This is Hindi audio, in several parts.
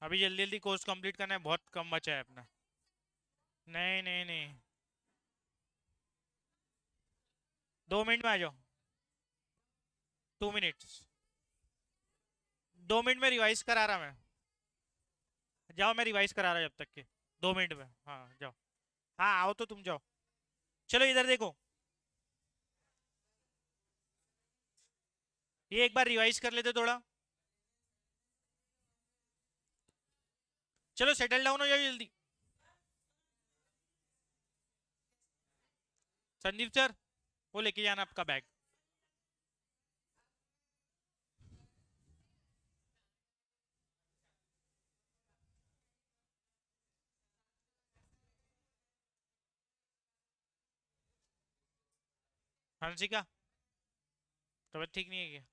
अभी जल्दी जल्दी कोर्स कंप्लीट करना है, बहुत कम बचा है अपना। नहीं नहीं नहीं, 2 मिनट में आ जाओ। 2 मिनट्स, 2 मिनट में रिवाइज करा रहा मैं। जाओ, मैं रिवाइज करा रहा जब तक के। 2 मिनट में, हाँ जाओ। हाँ आओ तो तुम जाओ। चलो इधर देखो, ये एक बार रिवाइज कर लेते थोड़ा। चलो सेटल डाउन हो जाओ जल्दी। संदीप सर, वो लेके जाना आपका बैग। हंसिका, तबीयत ठीक नहीं है क्या?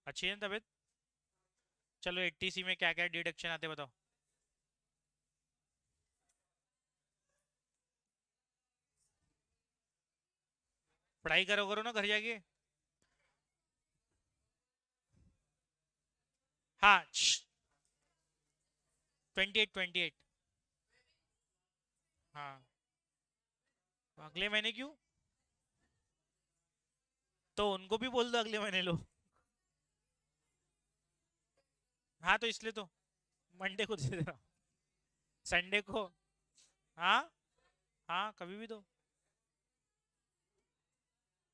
अच्छी है ना तबीयत? चलो 80C में क्या क्या डिडक्शन आते बताओ। पढ़ाई करो करो ना घर जाके। हाँ, 28, 28। हाँ, अगले महीने क्यों? तो उनको भी बोल दो अगले महीने लो। हाँ तो इसलिए तो मंडे को दे देना, संडे को। हाँ, हाँ कभी भी दो,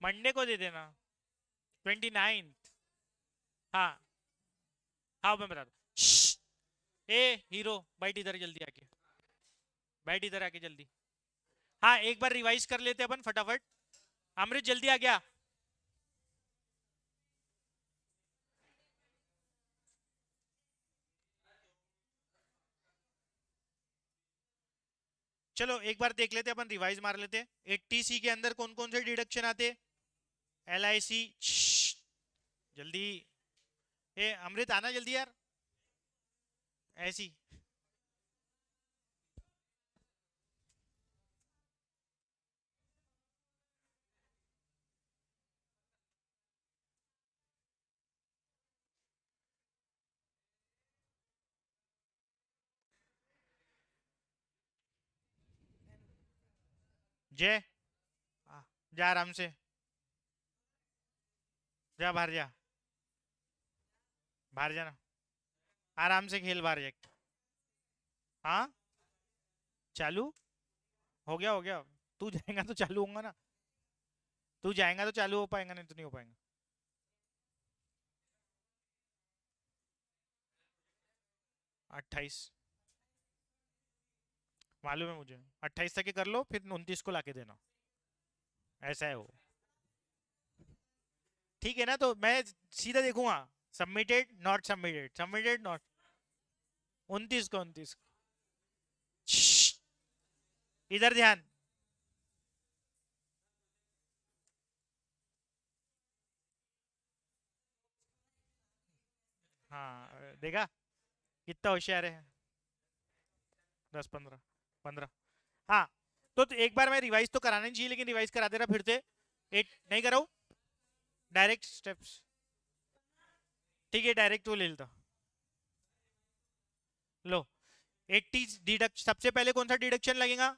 मंडे को दे देना। 29। हाँ, हाँ मैं बता दूँ। ए हीरो, बैठ इधर जल्दी आके, बैठ इधर आके जल्दी। हाँ एक बार रिवाइज कर लेते अपन फटाफट। अमृत जल्दी आ गया। चलो एक बार देख लेते अपन, रिवाइज मार लेते। 80C के अंदर कौन कौन से डिडक्शन आते? LIC, जल्दी। ए अमृत आना जल्दी यार, ऐसी। जय, जा आराम से, जा बाहर जा, बाहर जाना, आराम से खेल बाहर जाके। हाँ, चालू हो गया, हो गया। तू जाएगा तो चालू होगा ना, तू जाएगा तो चालू हो पाएगा, नहीं तो नहीं हो पाएगा। 28, मालूम है मुझे। 28 तक ही कर लो, फिर 29 को लाके देना। ऐसा है वो। ठीक है ना, तो मैं सीधा देखूंगा। Submitted not submitted, submitted not. 29 को, 29 को। श्श्श, इधर ध्यान। हाँ देखा, कितना होशियार है। 10, 15, 15। हाँ, तो एक बार मैं रिवाइज तो कराना नहीं चाहिए, लेकिन रिवाइज करा दे रहा फिर से। एट नहीं कराऊं, डायरेक्ट स्टेप्स। ठीक है, डायरेक्ट वो ले लेता। लो, 80 डिडक्ट, सबसे पहले कौन सा डिडक्शन लगेगा?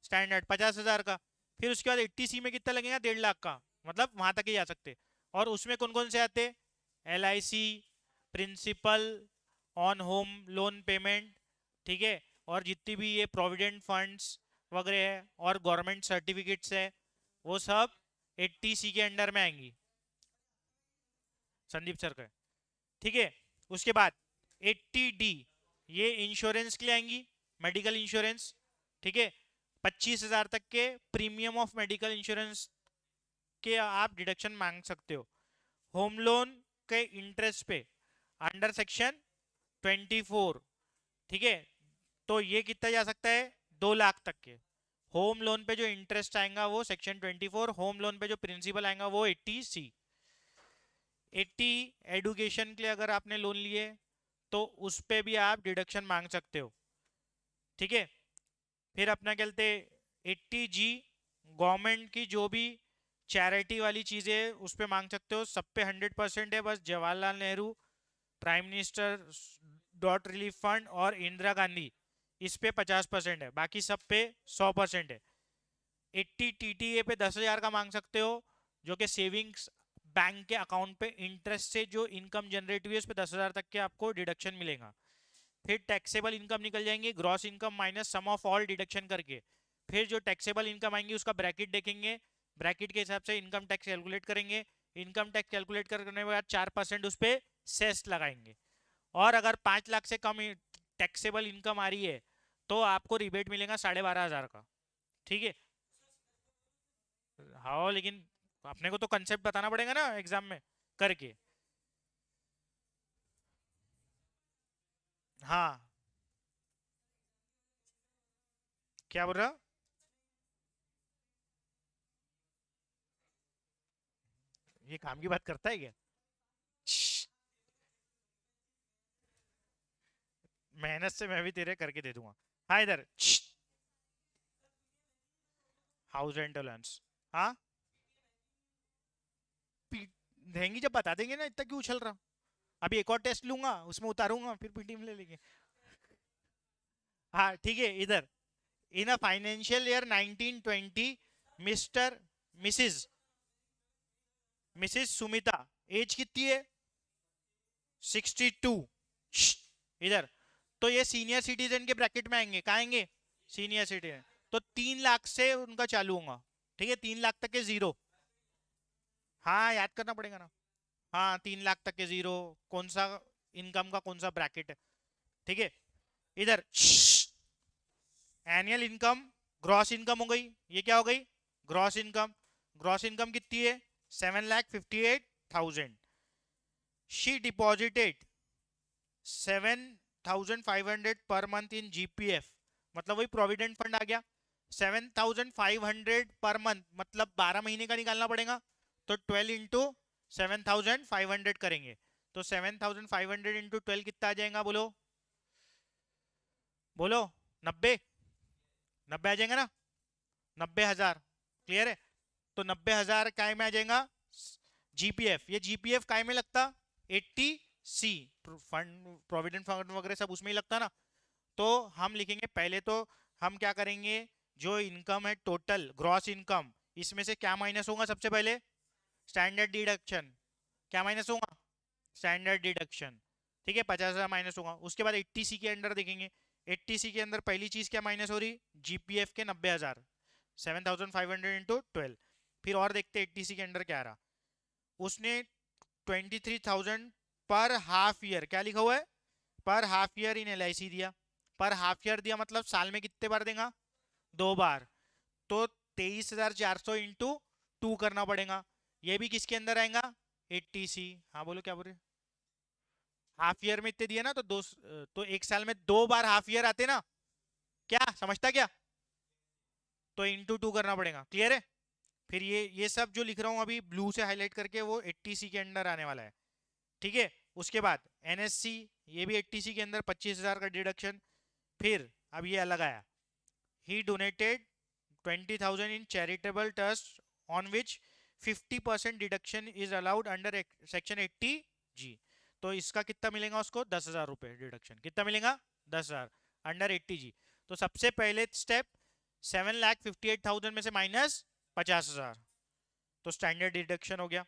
स्टैंडर्ड 50,000 का। फिर उसके बाद 80C में कितना लगेगा? 1.5 लाख का। मतलब वहां तक ही जा सकते। और उसमें कौन कौन से आते? LIC, principal on home loan payment, ठीक है, और जितनी भी ये प्रोविडेंट फंड्स वगैरह है और गवर्नमेंट सर्टिफिकेट्स है, वो सब 80C के अंडर में आएंगी, संदीप सर का। ठीक है, उसके बाद 80D, ये इंश्योरेंस के लिए आएंगी, मेडिकल इंश्योरेंस। ठीक है, 25,000 तक के प्रीमियम ऑफ मेडिकल इंश्योरेंस के आप डिडक्शन मांग सकते हो। होम लोन के इंटरेस्ट पे अंडर सेक्शन 24, ठीक है, तो ये कितना जा सकता है? 2 लाख तक के। होम लोन पे जो इंटरेस्ट आएगा वो सेक्शन 24, होम लोन पे जो प्रिंसिपल आएगा वो 80C। 80 एडुकेशन के लिए अगर आपने लोन लिए तो उस पे भी आप डिडक्शन मांग सकते हो। ठीक है, फिर अपना कहते 80G, गवर्नमेंट की जो भी चैरिटी वाली चीज़ें है उस पे मांग सकते हो। सब पे 100% है, बस Jawaharlal Nehru prime minister dot relief fund और इंदिरा गांधी, इस पे 50% है, बाकी सब पे 100% है। 80 टीटीए पे 10,000 का मांग सकते हो, जो कि सेविंग्स बैंक के अकाउंट पे इंटरेस्ट से जो इनकम जनरेट हुई है उस पे 10,000 तक के आपको डिडक्शन मिलेगा। फिर टैक्सेबल इनकम निकल जाएंगे, gross income minus sum of all deduction करके। फिर जो टैक्सेबल इनकम आएंगी उसका ब्रैकेट देखेंगे, ब्रैकेट के हिसाब से इनकम टैक्स कैलकुलेट करेंगे। इनकम टैक्स कैलकुलेट करने के बाद 4% उस पर सेस लगाएंगे। और अगर 5 लाख से कम टैक्सेबल इनकम आ रही है तो आपको रिबेट मिलेगा 12,500 का। ठीक है। हाँ लेकिन अपने को तो कंसेप्ट बताना पड़ेगा ना एग्जाम में करके। हाँ क्या बोल रहा? ये काम की बात करता है क्या? श्श्श, मेहनत से मैं भी तेरे करके दे दूंगा। हाँ इधर हाउस रेंट अलाउंस। हाँ पी- देंगी जब बता देंगे ना, इतना क्यों उछल रहा? अभी एक और टेस्ट लूंगा उसमें उतारूंगा फिर पीटी में ले लेंगे। हाँ ठीक है इधर। In a financial year 1920 Mr Mrs Mrs Sumita age कितनी है? 62। इधर। तो ये सीनियर सिटीजन के ब्रैकेट में आएंगे, कहाँ आएंगे? Senior citizen. तो 3 लाख से उनका चालू होगा। ठीक है, 3 लाख तक के जीरो। हाँ याद करना पड़ेगा ना। हाँ 3 लाख तक के जीरो। कौन सा इनकम का कौन सा ब्रैकेट है? ठीक है। इधर एनुअल इनकम ग्रॉस इनकम हो गई। ये क्या हो गई? Gross income. ग्रॉस इनकम कितनी है? 7,58,000। She deposited 7,500 per month in GPF, मतलब वही प्रोविडेंट फंड आ गया। 7,500 पर मंथ मतलब 12 महीने का निकालना पड़ेगा। तो 12 इंटू 7,500 करेंगे तो 7,500 इंटू 12 कितना आ जाएगा? बोलो बोलो। 90। 90 आ जाएगा ना? 90,000। क्लियर है? तो 90,000 काय में आ जाएगा? जीपीएफ। ये जीपीएफ काय में लगता? 80C फंड, प्रोविडेंट फंड वगैरह सब उसमें ही लगता ना। तो हम लिखेंगे पहले तो हम क्या करेंगे, जो इनकम है टोटल ग्रॉस इनकम, इसमें से क्या माइनस होगा सबसे पहले? Standard deduction. क्या माइनस होगा? Standard deduction. ठीक है, 50,000 माइनस होगा। उसके बाद 80C के अंदर देखेंगे। 80C के अंदर पहली चीज क्या माइनस हो रही? जीपीएफ के 90,000। 7,500 इंटू 12। फिर और देखते 80C के अंदर क्या आ रहा। उसने 23,000 पर हाफ ईयर, क्या लिखा हुआ है? पर हाफ ईयर इन LIC दिया। पर हाफ ईयर दिया मतलब साल में कितने बार देगा? 2 बार। तो 23,400 इंटू 2 करना पड़ेगा। ये भी किसके अंदर आएगा? 80C। हाँ बोलो क्या बोल रहे? हाफ ईयर में इतने दिए ना, तो तो एक साल में 2 बार हाफ ईयर आते ना। क्या समझता क्या? तो इंटू 2 करना पड़ेगा। क्लियर है? फिर ये सब जो लिख रहा हूँ अभी ब्लू से हाईलाइट करके वो 80C के अंदर आने वाला है। ठीक है। उसके बाद NSC, ये भी 80C के अंदर 25,000 का डिडक्शन। फिर अब ये अलग आया। He donated 20,000 in charitable trust on which 50% deduction is allowed under section 80G। तो इसका कितना मिलेगा उसको? 10,000 रुपए डिडक्शन। कितना मिलेगा? 10,000 अंडर 80G। तो सबसे पहले स्टेप 7,58,000 में से माइनस 50,000, तो स्टैंडर्ड डिडक्शन हो गया।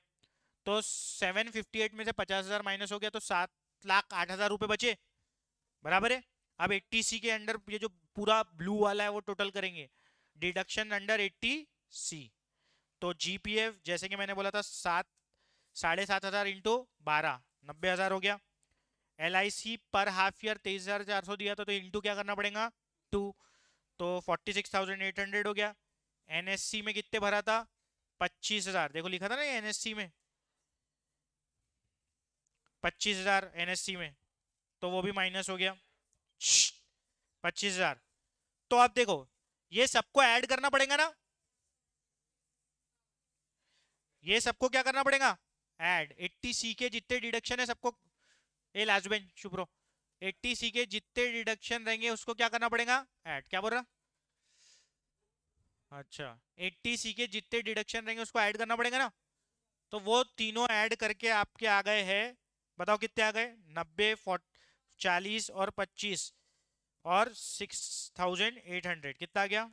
तो 758 में से 50,000 माइनस हो गया तो 7,08,000 रुपए बचे। बराबर है? अब 80C के अंडर ये जो पूरा ब्लू वाला है वो टोटल करेंगे, डिडक्शन अंडर 80C। तो जीपीएफ जैसे कि मैंने बोला था 7,500 इंटू 12, 90,000 हो गया। LIC पर हाफ ईयर 23,400 दिया था, तो इंटू क्या करना पड़ेगा? 2। तो 46,800 हो गया। NSC में कितने भरा था? 25,000। देखो लिखा था ना NSC में 25,000 NSC में, तो वो भी माइनस हो गया 25,000। तो आप देखो ये सबको ऐड करना पड़ेगा ना, ये सबको क्या करना पड़ेगा? ऐड। 80C के जितने डिडक्शन है सबको, ए लास्ट बेंच चुप रहो, 80C के जितने डिडक्शन रहेंगे उसको क्या करना पड़ेगा? ऐड। क्या बोल रहा? अच्छा, 80C के जितने डिडक्शन रहेंगे उसको ऐड करना पड़ेगा ना। तो वो तीनों ऐड करके आपके आ गए हैं, बताओ कितने आ गए? 90 40 और 25 और 6,800 कितना आ गया?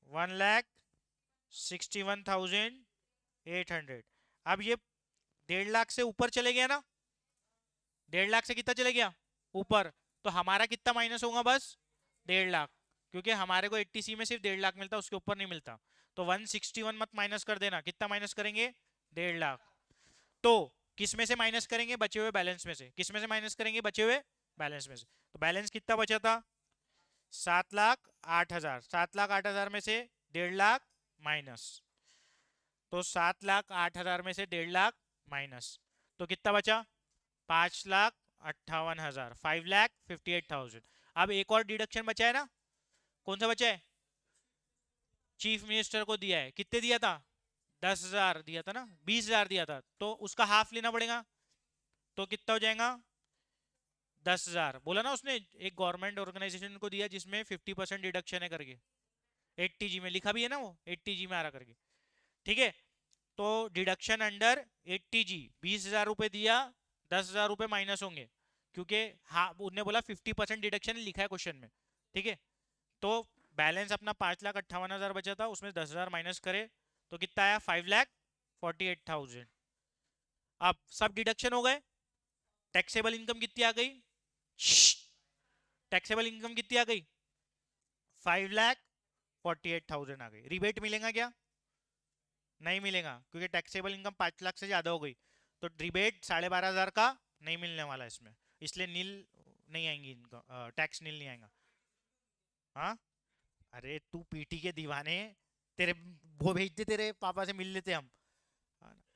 1,61,800। अब ये 1.5 लाख से ऊपर चले गया ना, 1.5 लाख से कितना चले गया ऊपर, तो हमारा कितना माइनस होगा? बस 1.5 लाख, क्योंकि हमारे को 80C में सिर्फ 1.5 लाख मिलता, उसके ऊपर नहीं मिलता। तो 161 मत माइनस कर देना, कितना माइनस करेंगे? 1.5 लाख। तो किस में से माइनस करेंगे? बचे हुए बैलेंस में से। किस में से माइनस करेंगे? बचे हुए बैलेंस में से। तो बैलेंस कितना बचा था? 7,08,000। 7,08,000 में से 1.5 लाख माइनस, तो 7,08,000 में से 1.5 लाख माइनस, तो कितना बचा? 5,58,000, 5,58,000। अब एक और डिडक्शन बचा है ना, कौन सा बचा है? चीफ मिनिस्टर को दिया है, कितने दिया था? 10,000 दिया था ना, 20,000 दिया था, तो उसका हाफ लेना पड़ेगा। तो कितना हो जाएगा? 10,000 बोला ना उसने, एक गवर्नमेंट ऑर्गेनाइजेशन को दिया जिसमें 50% डिडक्शन है करके, 80G में लिखा भी है ना, वो 80G में आ रहा करके। ठीक है, तो डिडक्शन अंडर 80G 20,000 रुपए दिया, 10,000 रुपए माइनस होंगे, क्योंकि हाँ उन्होंने बोला 50% डिडक्शन लिखा है क्वेश्चन में। ठीक है, तो बैलेंस अपना 5,58,000 बचा था, उसमें 10,000 माइनस करे तो कितना आया? 5,48,000। अब सब डिडक्शन हो गए, टैक्सेबल इनकम कितनी आ गई? टैक्सेबल इनकम कितनी आ गई? 5,48,000 आ गई। रिबेट मिलेगा क्या? नहीं मिलेगा, क्योंकि टैक्सेबल इनकम 5 लाख से ज्यादा हो गई, तो रिबेट 12,500 का नहीं मिलने वाला इसमें, इसलिए नील नहीं आएंगी इनका, टैक्स नील नहीं आएगा। हाँ, अरे तू पीटी के दीवाने, तेरे वो भेजते, तेरे पापा से मिल लेते हम।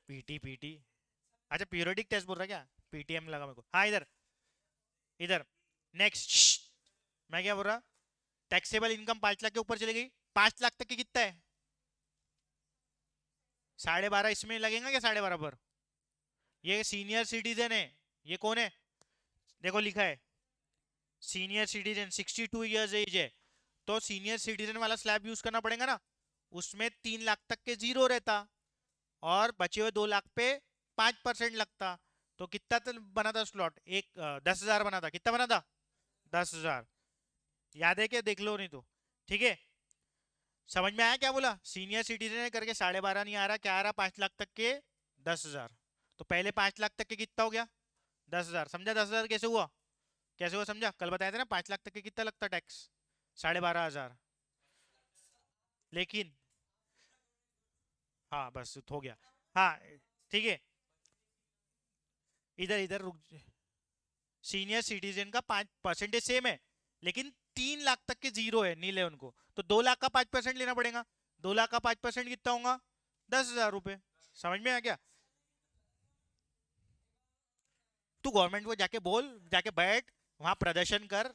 पीटी पीटी, अच्छा पीरियोडिक टेस्ट बोल रहा क्या? पीटीएम लगा मेरे को। हाँ इधर, इधर नेक्स्ट। मैं क्या बोल रहा? टैक्सेबल इनकम 5 लाख के ऊपर चली गई, 5 लाख तक की कितना है? 12.5 इसमें लगेगा क्या? 12.5 पर ये सीनियर सिटीजन है। ये कौन है? देखो लिखा है सीनियर सिटीजन, 62 ईयर्स एज है, तो सीनियर सिटीजन वाला स्लैब यूज करना पड़ेगा ना। उसमें 3 लाख तक के जीरो रहता, और बचे हुए 2 लाख पे 5% लगता, तो कितना तो बना था स्लॉट? एक 10,000 बना था। कितना बना था? 10,000। याद है क्या? देख लो नहीं तो। ठीक है, समझ में आया क्या बोला? सीनियर सिटीजन करके 12.5 नहीं आ रहा, क्या आ रहा? 5 लाख तक के 10,000। तो पहले 5 लाख तक के कितना हो गया? 10,000। समझा 10,000 कैसे हुआ? कैसे हुआ समझा? कल बताया था ना 5 लाख तक के कितना लगता टैक्स? 12,500। लेकिन हाँ बस हो गया। हाँ ठीक है, इधर इधर रुक। सीनियर सिटीजन का 5% सेम है, लेकिन 3 लाख तक के जीरो है, नील है उनको, तो 2 लाख का 5% लेना पड़ेगा। 2 लाख का 5% कितना होगा? 10,000 रुपए। समझ में आ गया? तू गवर्नमेंट को जाके बोल, जाके बैठ वहां प्रदर्शन कर,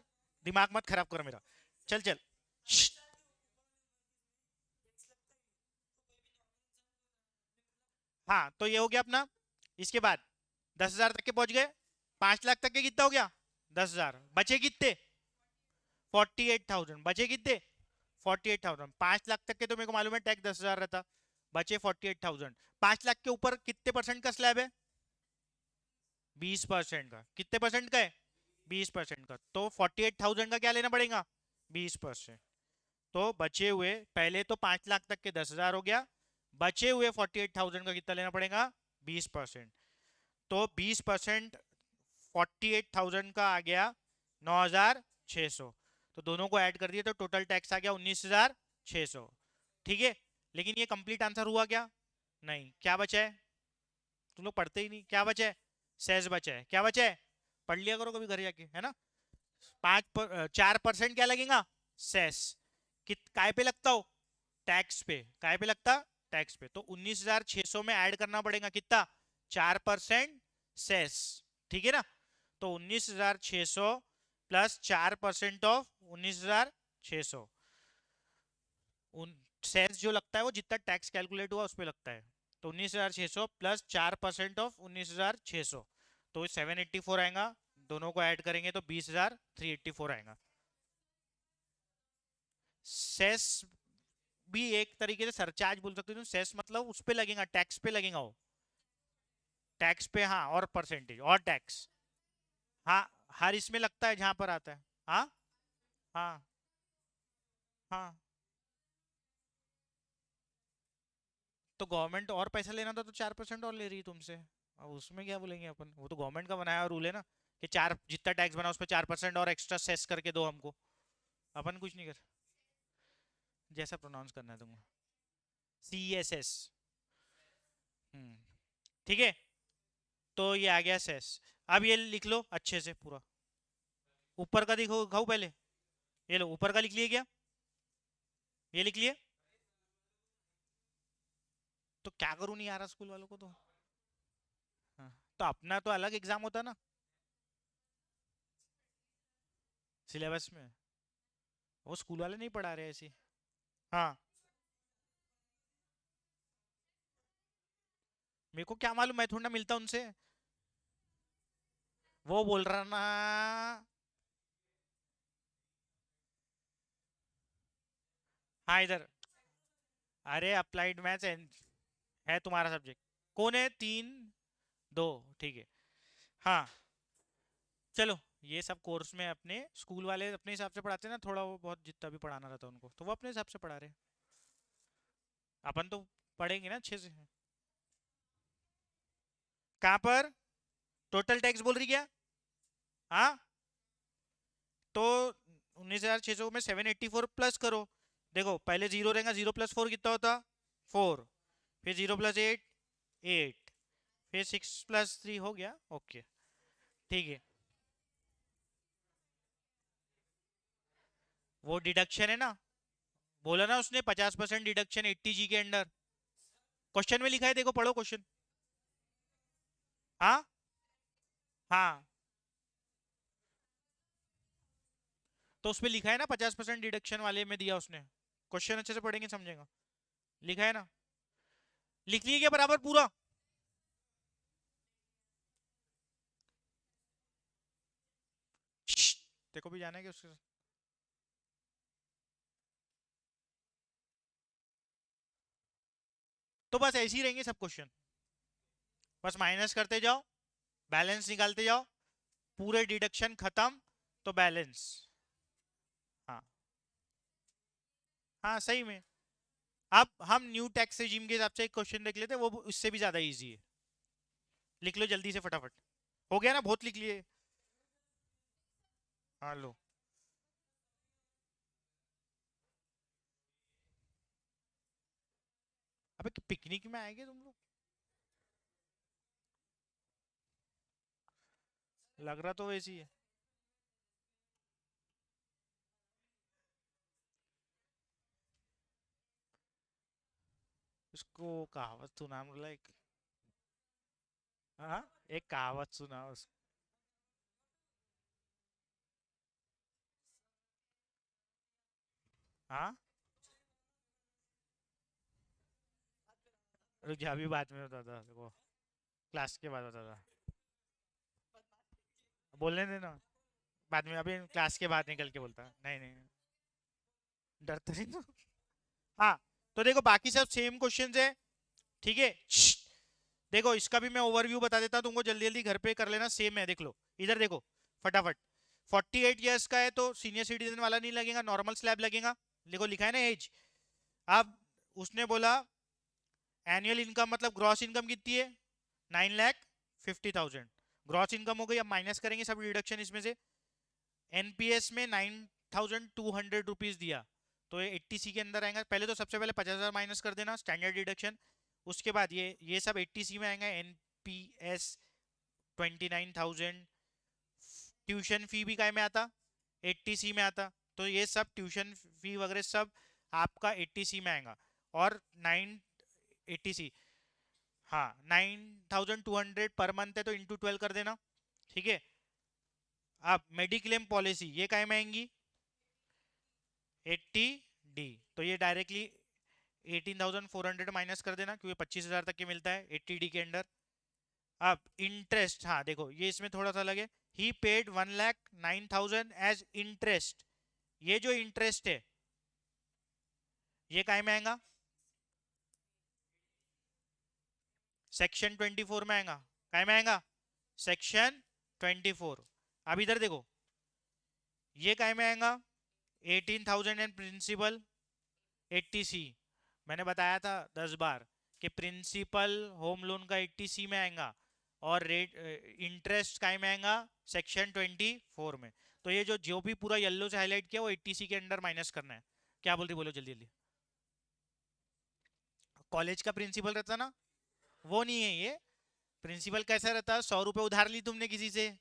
दिमाग मत खराब कर मेरा। चल चल। हाँ तो ये हो गया अपना। इसके बाद 10,000 तक के पहुंच गए, 5 लाख तक के कितना हो गया? 10,000। बचे कितने? 48,000। बचे कितने? 48,000। 5 लाख तक के तो मेरे को मालूम है टैक्स 10,000 रहता, बचे 48,000। 5 लाख के ऊपर कितने परसेंट का स्लैब है? 20% का। कितने परसेंट का है? 20% का। तो 48,000 का क्या लेना पड़ेगा? 20%। तो बचे हुए, पहले तो 5 लाख तक के 10,000 हो गया, बचे हुए 48,000 का कितना लेना पड़ेगा? 20%। तो 20% 48,000 का आ गया 9,600। तो दोनों को ऐड कर दिए तो टोटल टैक्स आ गया 19,600। ठीक है, लेकिन ये कंप्लीट आंसर हुआ क्या? नहीं। क्या बचा है? तुम लोग पढ़ते ही नहीं। क्या बचा है? सेस बचा है। क्या बचा है? पढ़ लिया करो कभी घर जाके, है ना। 4% क्या लगेगा? सेस। कित काय पे लगता हो? टैक्स पे। काय पे लगता? टैक्स पे। तो 19,600 में ऐड करना पड़ेगा कितना? 4% सेस। ठीक है ना। तो 19,600 प्लस 4% ऑफ 19,600, उन सेस जो लगता है वो जितना टैक्स कैलकुलेट हुआ उस पर लगता है। तो 19,600 प्लस 4% ऑफ 19,600, तो 784 आएगा। दोनों को ऐड करेंगे तो 20,384 आएगा। सेस भी एक तरीके से सरचार्ज बोल सकते हो। सेस मतलब उस पे लगेगा, टैक्स पे लगेगा वो। टैक्स पे हाँ, और परसेंटेज और टैक्स। हाँ हर इसमें लगता है जहां पर आता है। हाँ हाँ हाँ। तो गवर्नमेंट और पैसा लेना था तो 4% और ले रही है तुमसे, अब उसमें क्या बोलेंगे अपन, वो तो गवर्नमेंट का बनाया रूल है ना, कि चार जितना टैक्स बना उस पर 4% और एक्स्ट्रा सेस करके दो हमको। अपन कुछ नहीं कर, जैसा प्रोनाउंस करना है तुमको। CSS। ठीक है। तो ये आ गया सेस। अब ये लिख लो अच्छे से पूरा। ऊपर का देखो खाओ पहले। ये लो ऊपर का लिख लिए क्या? ये लिख लिए? तो क्या करूं, नहीं आ रहा स्कूल वालों को तो। हाँ, तो अपना तो अलग एग्जाम होता ना सिलेबस में। वो स्कूल वाले नहीं पढ़ा रहे ऐसी। हाँ, मेरे को क्या मालूम, मैं थोड़ा ना मिलता उनसे। वो बोल रहा ना। हाँ इधर। अरे अप्लाइड मैथ्स है तुम्हारा सब्जेक्ट। कौन है? 3 2 ठीक है। हाँ चलो, ये सब कोर्स में अपने स्कूल वाले अपने हिसाब से पढ़ाते हैं ना, थोड़ा वो बहुत जितना भी पढ़ाना रहता है उनको, तो वो अपने हिसाब से पढ़ा रहे हैं। अपन तो पढ़ेंगे ना अच्छे से। कहाँ पर? टोटल टैक्स बोल रही क्या? हाँ, तो 19,600 में 784 प्लस करो। देखो पहले जीरो रहेगा, 0 + 4 कितना होता? 4। फिर 0 + 8 8। फिर 6 + 3 हो गया, ओके। ठीक है। वो डिडक्शन है ना, बोला ना उसने 50% डिडक्शन 80G के अंडर। क्वेश्चन में लिखा है, देखो पढ़ो क्वेश्चन। हाँ हाँ, तो उसमें लिखा है ना 50% डिडक्शन वाले में दिया उसने। क्वेश्चन अच्छे से पढ़ेंगे समझेगा। लिखा है ना? लिख लिए क्या बराबर पूरा? श्श्श, देखो भी जाना है कि उसके। तो बस ऐसे ही रहेंगे सब क्वेश्चन। बस माइनस करते जाओ, बैलेंस निकालते जाओ, पूरे डिडक्शन खत्म, तो बैलेंस। हाँ हाँ सही में। अब हम न्यू टैक्स रेजिम के हिसाब से एक क्वेश्चन देख लेते हैं, वो इससे भी ज्यादा इजी है। लिख लो जल्दी से फटाफट। हो गया ना, बहुत लिख लिए। हाँ लो। अबे पिकनिक में आएंगे तुम लोग? लग रहा तो वैसी है। उसको कहावत सुना मतलब एक। हाँ, एक कहावत सुना उस। हाँ, रुक जा अभी बाद में बताता देखो। क्लास के बाद बताता। बोलने देना। बाद में, अभी क्लास के बाद निकल के बोलता, नहीं नहीं। डरता नहीं तो। हाँ, तो देखो बाकी सब सेम क्वेश्चंस है। ठीक है। देखो इसका भी मैं ओवरव्यू बता देता हूँ तुमको, जल्दी जल्दी घर पे कर लेना, सेम है देख लो। इधर देखो फटाफट। 48 ईयर्स का है तो सीनियर सिटीजन वाला नहीं लगेगा, नॉर्मल स्लैब लगेगा। देखो लिखा है ना एज। अब उसने बोला एनुअल इनकम मतलब ग्रॉस इनकम कितनी है? 9,50,000 ग्रॉस इनकम हो गई। अब माइनस करेंगे सब डिडक्शन इसमें से। एनपीएस में 9,200 रुपीज दिया, तो ये 80C के अंदर आएगा। पहले तो सबसे पहले 50,000 माइनस कर देना स्टैंडर्ड डिडक्शन। उसके बाद ये सब 80C में आएगा। एनपीएस 29,000। ट्यूशन फी भी काय में आता? 80C में आता। तो ये सब ट्यूशन फी वगैरह सब आपका 80C में आएगा। और 980C। हाँ, 9,200 पर मंथ है तो इंटू 12 कर देना। ठीक है। अब मेडिक्लेम पॉलिसी ये काय में आएंगी? 80D। तो ये डायरेक्टली 18,400 माइनस कर देना, क्योंकि 25,000 तक के मिलता है 80D के अंडर। अब इंटरेस्ट, हाँ देखो ये इसमें थोड़ा सा लगे। ही पेड 1,09,000 एज इंटरेस्ट। ये जो इंटरेस्ट है ये काय में आएगा? सेक्शन 24 में आएगा। काय में आएगा? सेक्शन 24। अब इधर देखो, ये काय में आएगा, 18,000 एंड प्रिंसिपल 80C। मैंने बताया था 10 बार कि प्रिंसिपल होम लोन का 80C में आएगा और रेट इंटरेस्ट काय में आएगा सेक्शन 24 में। तो ये जो भी पूरा येलो से हाईलाइट किया वो 80C के अंडर माइनस करना है। क्या बोलते बोलो जल्दी जल्दी। कॉलेज का प्रिंसिपल रहता ना, वो नहीं है ये। प्रिंसिपल कैसा रहता है, 100 रुपए उधार ली तुमने किसी से,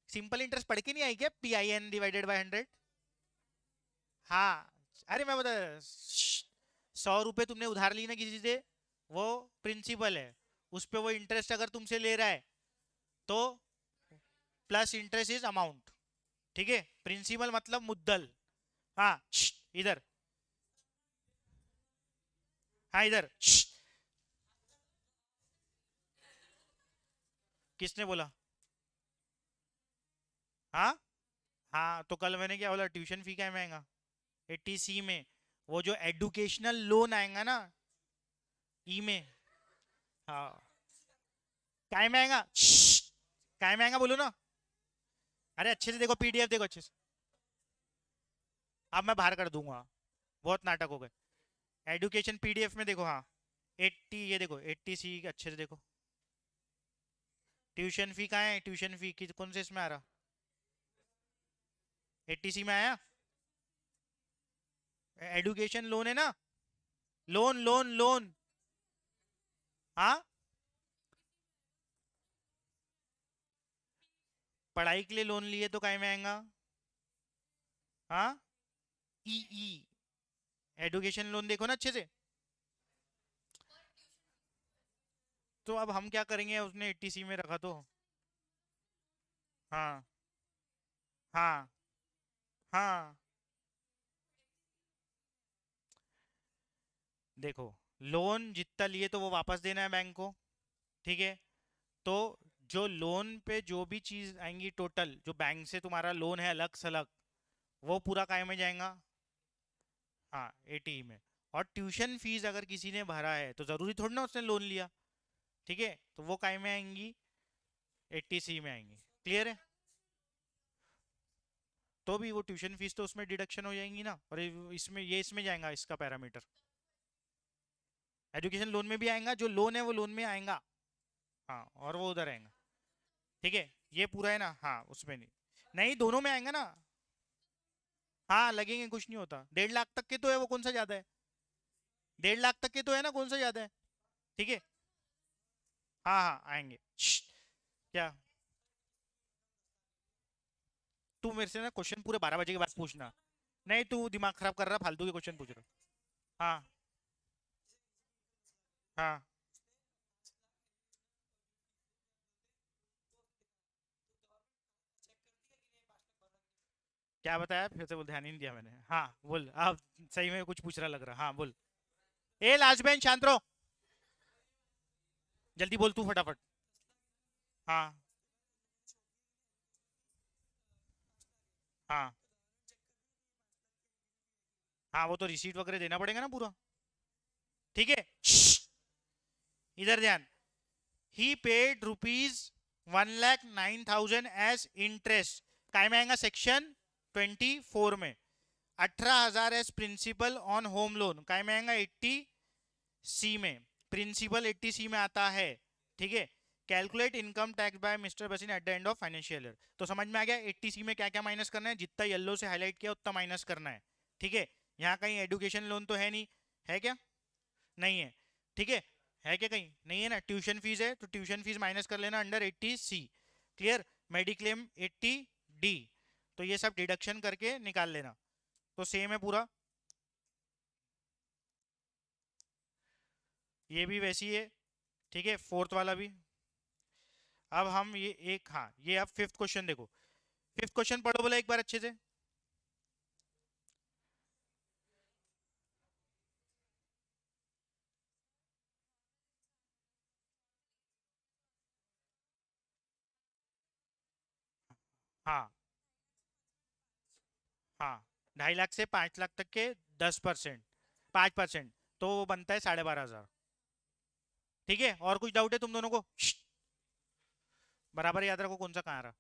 सिंपल इंटरेस्ट पढ़ के नहीं आई क्या, PIN डिवाइडेड बाय 100। हाँ, अरे मैं बता, 100 रुपए तुमने उधार ली ना किसी से, वो प्रिंसिपल है। उस पे वो इंटरेस्ट अगर तुमसे ले रहा है तो प्लस इंटरेस्ट इज अमाउंट। ठीक है, प्रिंसिपल मतलब मुद्दल। हाँ इधर, हाँ इधर। किसने बोला? हाँ हाँ, तो कल मैंने क्या बोला, ट्यूशन फी क्या में आएगा 80C में। वो जो एडुकेशनल लोन आएगा ना, ई में, हाँ काय में आएगा, काय में आएगा बोलो ना। अरे अच्छे से देखो, PDF देखो अच्छे से। अब मैं बाहर कर दूंगा, बहुत नाटक हो गए। एडुकेशन PDF में देखो, हाँ 80, ये देखो 80C अच्छे से देखो। ट्यूशन फी कहाँ है, ट्यूशन फी की कौन से इसमें आ रहा, 80C में आया। एडुकेशन लोन है ना, लोन लोन लोन। हाँ, पढ़ाई के लिए लोन लिए तो काय में आएगा, हाँ ई एडुकेशन लोन देखो ना अच्छे से। तो अब हम क्या करेंगे, उसने 80C में रखा तो। हाँ हाँ हाँ, देखो लोन जितना लिए तो वो वापस देना है बैंक को। ठीक है, तो जो लोन पे जो भी चीज आएंगी टोटल, जो बैंक से तुम्हारा लोन है अलग से अलग, वो पूरा काय में जाएगा, हाँ 80 में। और ट्यूशन फीस अगर किसी ने भरा है तो जरूरी थोड़ी ना उसने लोन लिया। ठीक है, तो वो काय में आएंगी, 80C में आएंगी। क्लियर है? तो भी वो ट्यूशन फीस तो उसमें डिडक्शन हो जाएंगी ना, और इसमें ये इसमें जाएगा इसका पैरामीटर। एजुकेशन लोन में भी आएगा, जो लोन है वो लोन में आएगा। हाँ, और वो उधर आएगा। ठीक है, ये पूरा है ना, हाँ उसमें नहीं, नहीं दोनों में आएगा ना। हाँ लगेंगे, कुछ नहीं होता, 1.5 लाख तक के तो है, वो कौन सा ज्यादा है, 1.5 लाख तक के तो है ना, कौन सा ज्यादा है। ठीक है, हाँ हाँ आएंगे। क्या, तू मेरे से ना क्वेश्चन पूरे 12 बजे के बाद पूछना। नहीं, तू दिमाग खराब कर रहा, फालतू के क्वेश्चन पूछ रहा। हाँ हाँ, क्या बताया फिर से बोल, ध्यान ही नहीं दिया मैंने। हाँ बोल, अब सही में कुछ पूछ रहा लग रहा, हाँ बोल। ए लास्ट बेंच शांत रहो, जल्दी बोल तू फटाफट। हाँ हाँ हाँ, वो तो रिसीट वगैरह देना पड़ेगा ना पूरा। ठीक है, इधर ध्यान। ही पेड ₹1,09,000 एज इंटरेस्ट, काय में आएगा सेक्शन 24 में। 18,000 as principal on home loan, काय में आएगा 80C में। प्रिंसिपल 80C में आता है। ठीक है, calculate income tax bye mister Bassein at the end of financial year. तो समझ में आ गया 80C में क्या क्या माइनस करना है, जितना येलो से हाईलाइट किया उतना माइनस करना है। ठीक है, यहाँ कहीं एडुकेशन लोन तो है नहीं, है क्या, नहीं है। ठीक है क्या, कहीं नहीं है ना। ट्यूशन फीस है तो ट्यूशन फीस माइनस कर लेना under 80C। Clear? Mediclaim 80D, तो ये सब डिडक्शन करके निकाल लेना। तो सेम है पूरा, ये भी वैसी है। ठीक है, फोर्थ वाला भी। अब हम ये एक, हाँ ये अब फिफ्थ क्वेश्चन देखो। फिफ्थ क्वेश्चन पढ़ो बोला एक बार अच्छे से। हाँ हाँ, 2.5 लाख से 5 लाख तक के 10%, 5%, तो वो बनता है 12,500। ठीक है, और कुछ डाउट है तुम दोनों को? बराबर याद रखो कौन सा कहाँ रहा।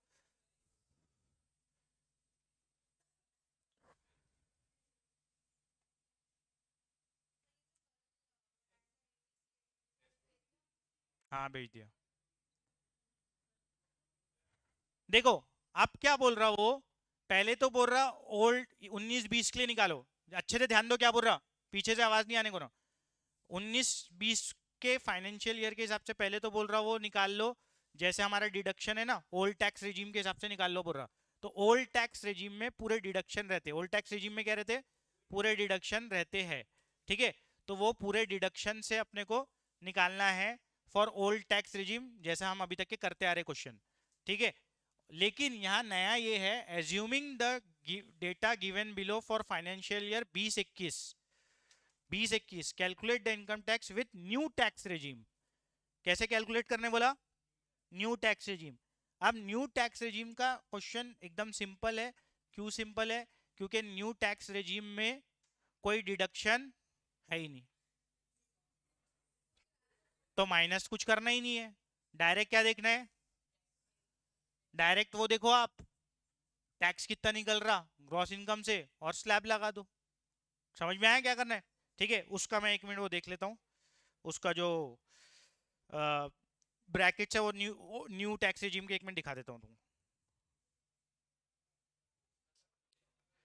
हाँ भेज दिया। देखो अब क्या बोल रहा वो, पहले तो बोल रहा ओल्ड 19-20 के लिए निकालो। अच्छे से ध्यान दो क्या बोल रहा, पीछे से आवाज नहीं आने को ना। 19-20 के फाइनेंशियल ईयर के हिसाब से पहले तो बोल रहा वो निकाल लो, जैसे हमारा डिडक्शन है ना ओल्ड टैक्स रिजीम के हिसाब से निकाल लो बोल रहा। तो ओल्ड टैक्स रिजीम में पूरे डिडक्शन रहते, ओल्ड टैक्स रिजीम में क्या रहते, पूरे डिडक्शन रहते हैं। ठीक है, तो वो पूरे डिडक्शन से अपने को निकालना है फॉर ओल्ड टैक्स रिजीम, जैसा हम अभी तक के करते आ रहे क्वेश्चन। ठीक है, लेकिन यहाँ नया ये है, assuming the data given below for financial year 2021 calculate the income tax with new tax regime. कैसे कैलकुलेट करने बोला, न्यू टैक्स रेजिम। अब न्यू टैक्स रेजिम का क्वेश्चन एकदम सिंपल है। क्यों सिंपल है, क्योंकि न्यू टैक्स रेजिम में कोई डिडक्शन है ही नहीं, तो माइनस कुछ करना ही नहीं है। डायरेक्ट क्या देखना है, डायरेक्ट वो देखो आप टैक्स कितना निकल रहा ग्रॉस इनकम से और स्लैब लगा दो। समझ में आया क्या करना है। ठीक है, उसका मैं एक मिनट वो देख लेता हूँ, उसका जो ब्रैकेट्स है वो न्यू न्यू टैक्स रिजीम के एक मिनट दिखा देता हूँ तुमको।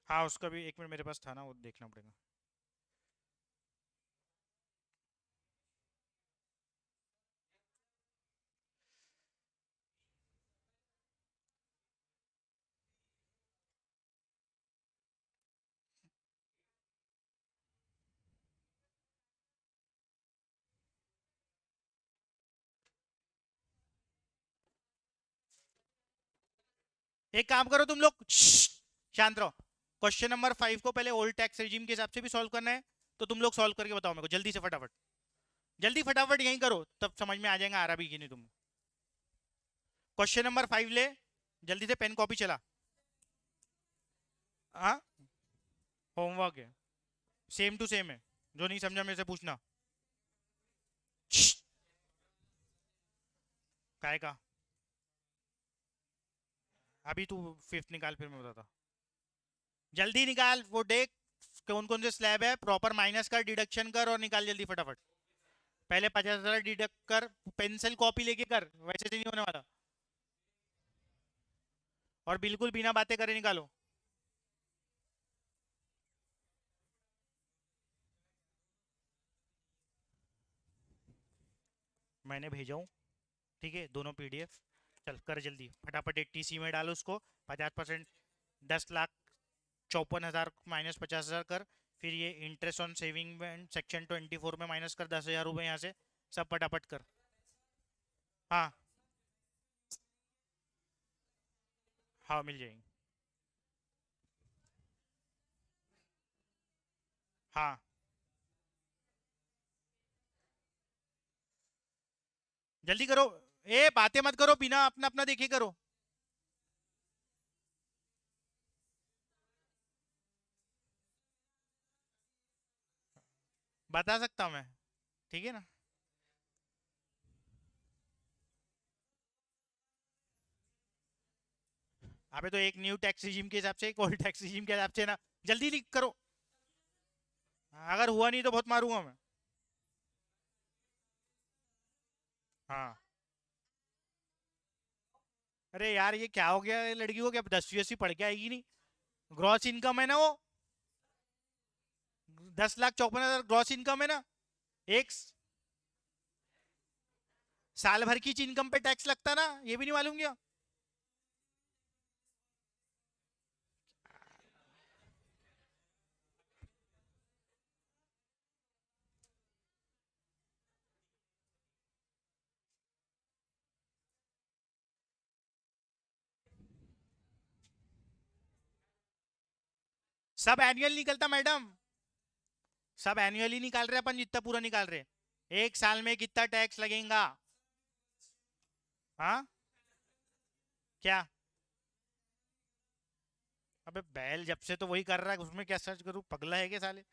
हाँ उसका भी एक मिनट मेरे पास था ना, वो देखना पड़ेगा। एक काम करो तुम लोग, शांत रहो। क्वेश्चन नंबर 5 को पहले ओल्ड टैक्स रिजीम के हिसाब से भी सॉल्व करना है, तो तुम लोग सॉल्व करके बताओ मेरे को जल्दी से फटाफट। जल्दी फटाफट यहीं करो, तब समझ में आ जाएगा आ रहा भी कि नहीं तुम। क्वेश्चन नंबर 5 ले, जल्दी से पेन कॉपी चला। हाँ होमवर्क है, सेम टू सेम है, जो नहीं समझा मेरे से पूछना। काय का, अभी तू फिफ्थ निकाल फिर मैं बताता। जल्दी निकाल वो देख, कौन कौन से स्लैब है, प्रॉपर माइनस कर डिडक्शन कर और निकाल जल्दी फटाफट। पहले 50,000 डिडक्ट कर, पेंसिल कॉपी लेके कर, वैसे से नहीं होने वाला। और बिल्कुल बिना बातें करे निकालो। मैंने भेजा हूँ, ठीक है दोनों पीडीएफ। चल कर जल्दी फटाफट 80C में डालो उसको, 50%, 10,54,000 माइनस 50,000 कर। फिर ये इंटरेस्ट ऑन सेविंग में सेक्शन 24 में माइनस कर 10,000 रुपये यहाँ से, सब फटाफट कर। हाँ हाँ मिल जाएंगे। हाँ जल्दी करो, ए बातें मत करो, बिना अपना अपना देखे करो। बता सकता हूँ मैं, ठीक है ना। अबे तो एक न्यू टैक्स रिजीम के हिसाब से, एक ओल्ड टैक्स रिजीम के हिसाब से ना, जल्दी लिख करो। अगर हुआ नहीं तो बहुत मारूंगा मैं। हाँ अरे यार ये क्या हो गया, ये लड़की को क्या 10वीं 10वीं पढ़ के आएगी नहीं। ग्रॉस इनकम है ना वो, 10,54,000 ग्रॉस इनकम है ना। एक साल भर की इनकम पे टैक्स लगता ना, ये भी नहीं मालूम क्या। सब एनुअल निकलता मैडम, सब एनुअली निकाल रहे अपन, जितना पूरा निकाल रहे एक साल में कितना टैक्स लगेगा। हाँ क्या, अबे बैल जब से तो वही कर रहा है, उसमें क्या सर्च करूं, पगला है क्या साले।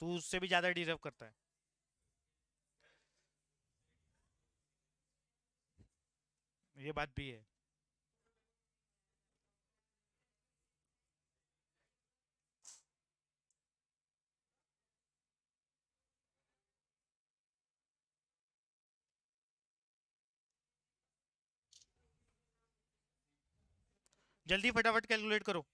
तू उससे भी ज्यादा डिजर्व करता है। ये बात भी है। जल्दी फटाफट कैलकुलेट करो।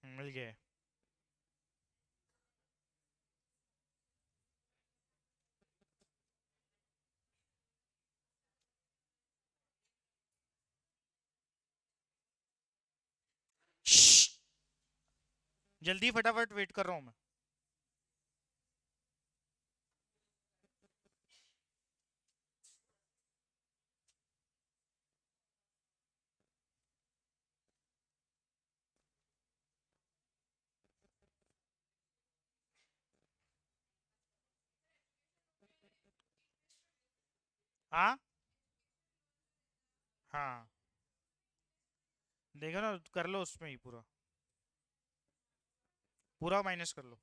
मिल गया है। श्श्श, जल्दी फटाफट वेट कर रहा हूँ मैं। हाँ हाँ, देखो ना, कर लो उसमें ही पूरा, पूरा माइनस कर लो।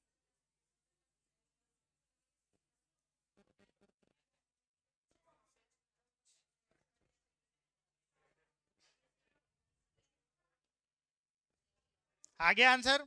आ गया आंसर।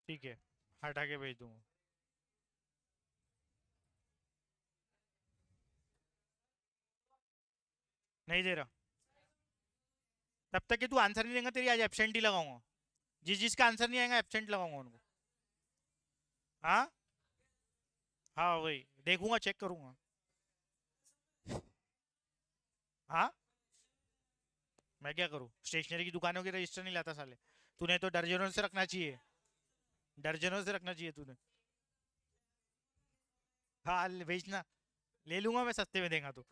ठीक है, हटा के भेज दूंगा। नहीं दे रहा। तब तक कि तू आंसर नहीं देगा तेरी आज एब्सेंट ही लगाऊंगा। जिस जिसका आंसर नहीं आएगा एब्सेंट लगाऊंगा उनको। हाँ हाँ, वही देखूंगा, चेक करूंगा। हाँ, मैं क्या करूँ, स्टेशनरी की दुकानों के रजिस्टर नहीं लाता साले। तूने तो दर्जनों से रखना चाहिए, दर्जनों से रखना चाहिए तूने। हाँ भेजना, ले लूंगा मैं सस्ते में देगा तो।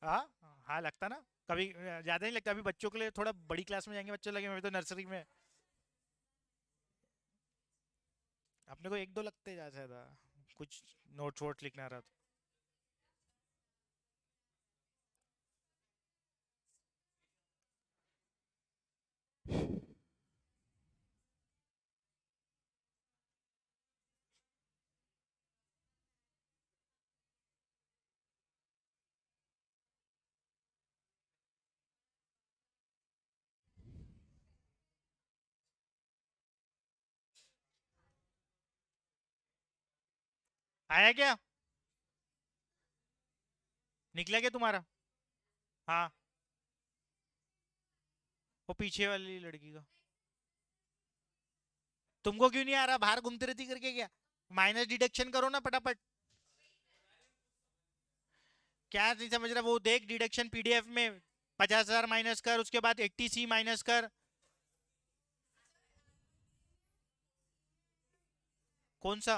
हाँ हाँ, लगता ना कभी, ज्यादा नहीं लगता। अभी बच्चों के लिए थोड़ा बड़ी क्लास में जाएंगे बच्चे लगे, मैं तो नर्सरी में। अपने को एक दो लगते ज्यादा से ज्यादा, कुछ नोट वोट लिखना रहा तो। आया क्या, निकला क्या तुम्हारा? हाँ, वो पीछे वाली लड़की का। तुमको क्यों नहीं आ रहा, बाहर घूमती रहती करके क्या? माइनस डिडक्शन करो ना फटाफट। क्या नहीं समझ रहा, वो देख डिडक्शन पीडीएफ में। 50,000 माइनस कर, उसके बाद 80C माइनस कर। कौन सा?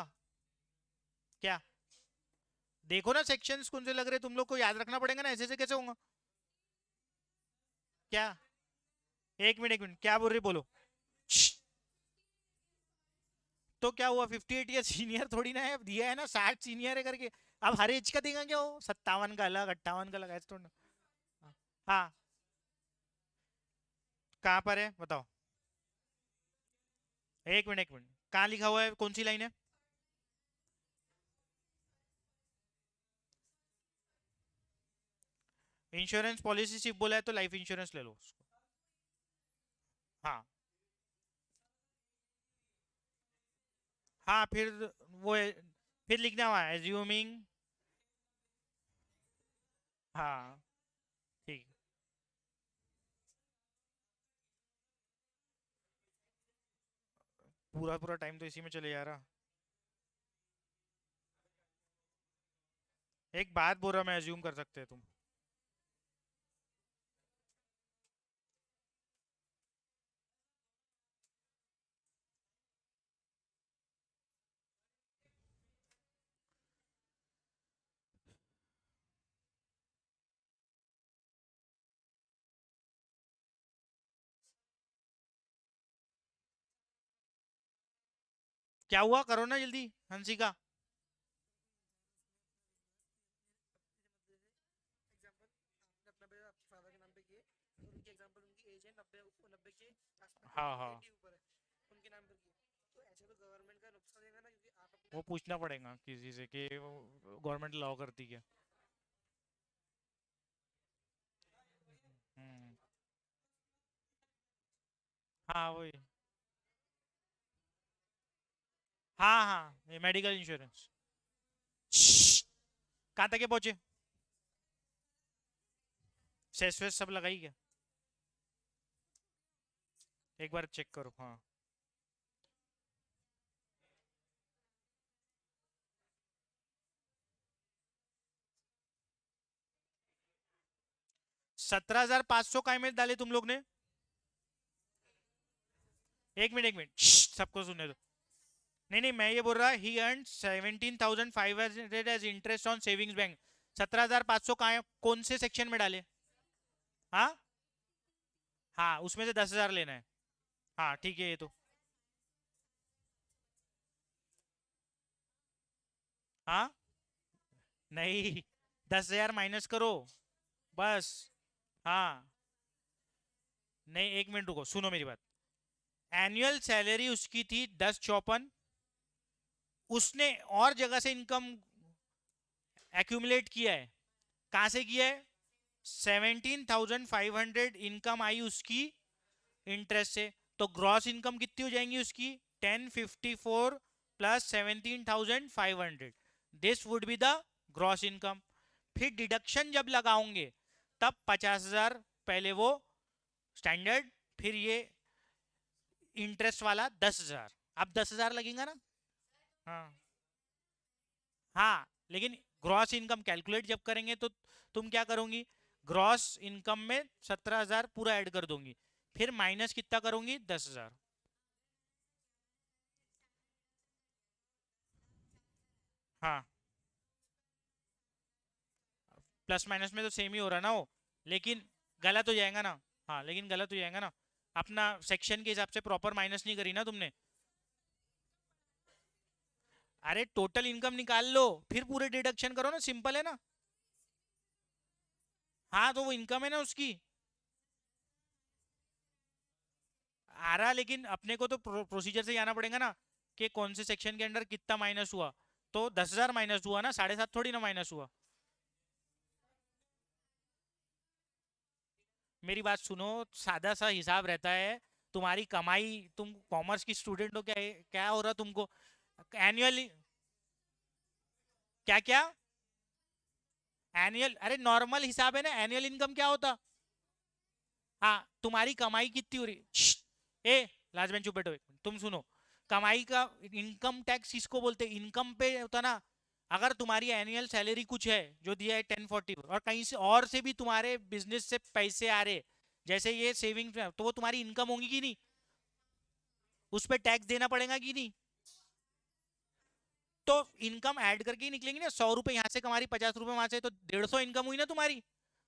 क्या? देखो ना सेक्शंस कौन से लग रहे, तुम लोग को याद रखना पड़ेगा ना, ऐसे से कैसे होगा? क्या? एक मिनट एक मिनट, क्या बोल रही बोलो। श्श्श, तो क्या हुआ, 58 ईयर सीनियर थोड़ी ना है, दिया है ना 60 सीनियर है करके। अब हर एज का देगा क्या, हो 57 का अलग, 58 का अलग, ऐसे थोड़ा ना। हाँ, कहाँ पर है बताओ। एक मिनट एक मिनट, कहाँ लिखा हुआ है, कौन सी लाइन है? इंश्योरेंस पॉलिसी सिर्फ बोला है तो लाइफ इंश्योरेंस ले लो उसको। हाँ हाँ, फिर वो फिर लिखना हुआ है एज्यूमिंग। हाँ ठीक। पूरा पूरा टाइम तो इसी में चले जा रहा। एक बात बोल रहा, मैं एज्यूम कर सकते हैं तुम। क्या हुआ, करो ना जल्दी हंसिका। हाँ हाँ, वो पूछना पड़ेगा किसी से कि गवर्नमेंट लॉ करती क्या। हम्म, हाँ वही। हाँ हाँ, ये मेडिकल इंश्योरेंस। कहाँ तक के पहुंचे, सेस वेस सब लगाई क्या, एक बार चेक करो। हाँ, 17,500 का में डाले तुम लोग ने। एक मिनट सबको सुनने दो। नहीं नहीं, मैं ये बोल रहा, he earn 17,500 as interest on savings bank. 17,500 का कौन से सेक्शन में डाले। हाँ हाँ, उसमें से 10,000 लेना है। हाँ ठीक है, ये तो। हाँ, नहीं, 10,000 माइनस करो बस। हाँ, नहीं एक मिनट रुको, सुनो मेरी बात। एनुअल सैलरी उसकी थी 10,54। उसने और जगह से इनकम एक्यूमुलेट किया है। कहां से किया है, 17,500 इनकम आई उसकी इंटरेस्ट से। तो ग्रॉस इनकम कितनी हो जाएंगी उसकी, 1054 plus 17,500। This would be the gross income. फिर डिडक्शन जब लगाओगे तब 50,000 पहले वो स्टैंडर्ड, फिर ये इंटरेस्ट वाला 10,000। अब 10,000 लगेगा ना। हाँ हाँ, लेकिन ग्रॉस इनकम कैलकुलेट जब करेंगे तो तुम क्या करोगी, ग्रॉस इनकम में 17,000 पूरा ऐड कर दूंगी, फिर माइनस कितना करूंगी, 10,000। हाँ, प्लस माइनस में तो सेम ही हो रहा ना वो, लेकिन गलत हो जाएगा ना। हाँ, लेकिन गलत हो जाएगा ना, अपना सेक्शन के हिसाब से प्रॉपर माइनस नहीं करी ना तुमने। अरे टोटल इनकम निकाल लो, फिर पूरे डिडक्शन करो ना, सिंपल है ना। हाँ, तो वो इनकम है ना उसकी। आ रहा, लेकिन अपने को तो प्रोसीजर से जाना पड़ेगा ना, कि कौन से सेक्शन के अंडर कितना माइनस हुआ। तो 10,000 माइनस हुआ ना, 7.5 थोड़ी ना माइनस हुआ। मेरी बात सुनो, सादा सा हिसाब रहता है। तुम्हारी कमाई, तुम कॉमर्स की स्टूडेंट हो, क्या क्या हो रहा तुमको, एनुअली। क्या क्या, एनुअल, अरे नॉर्मल हिसाब है ना, एनुअल इनकम क्या होता। हाँ, तुम्हारी कमाई कितनी हो रही, ए लाजमैन चुप बैठो एक मिनट, तुम सुनो। कमाई का इनकम टैक्स किसको बोलते हैं, इनकम पे होता ना। अगर तुम्हारी एनुअल सैलरी कुछ है जो दिया है 1040, और कहीं से और से भी तुम्हारे बिजनेस से पैसे आ रहे, जैसे ये सेविंग, तो वो तुम्हारी इनकम होगी कि नहीं, उस पर टैक्स देना पड़ेगा कि नहीं। तो इनकम ऐड करके ही निकलेंगे ना, 100 रुपए यहाँ से कमा रही, 50 रुपए वहां से, तो 150 इनकम हुई ना तुम्हारी।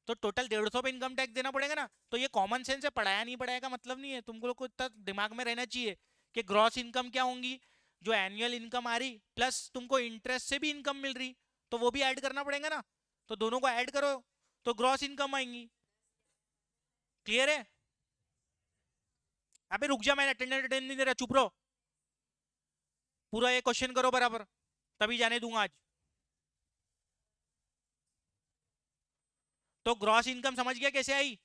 तो टोटल 150 पे इनकम टैक्स देना पड़ेगा ना। तो ये कॉमन सेंस है, पढ़ाया नहीं पढ़ाया का मतलब नहीं है, तुमको को इतना दिमाग में रहना चाहिए कि ग्रॉस इनकम क्या होंगी, जो एनुअल इनकम आ रही प्लस तुमको इंटरेस्ट से भी इनकम मिल रही, तो वो भी ऐड करना पड़ेगा ना। तो दोनों को ऐड करो तो ग्रॉस इनकम आएंगी। क्लियर है। अबे रुक जा, मैं अटेंडेंस नहीं दे रहा, चुप रहो। पूरा ये क्वेश्चन करो बराबर, तभी जाने दूंगा आज। तो ग्रॉस इनकम समझ गया कैसे आई।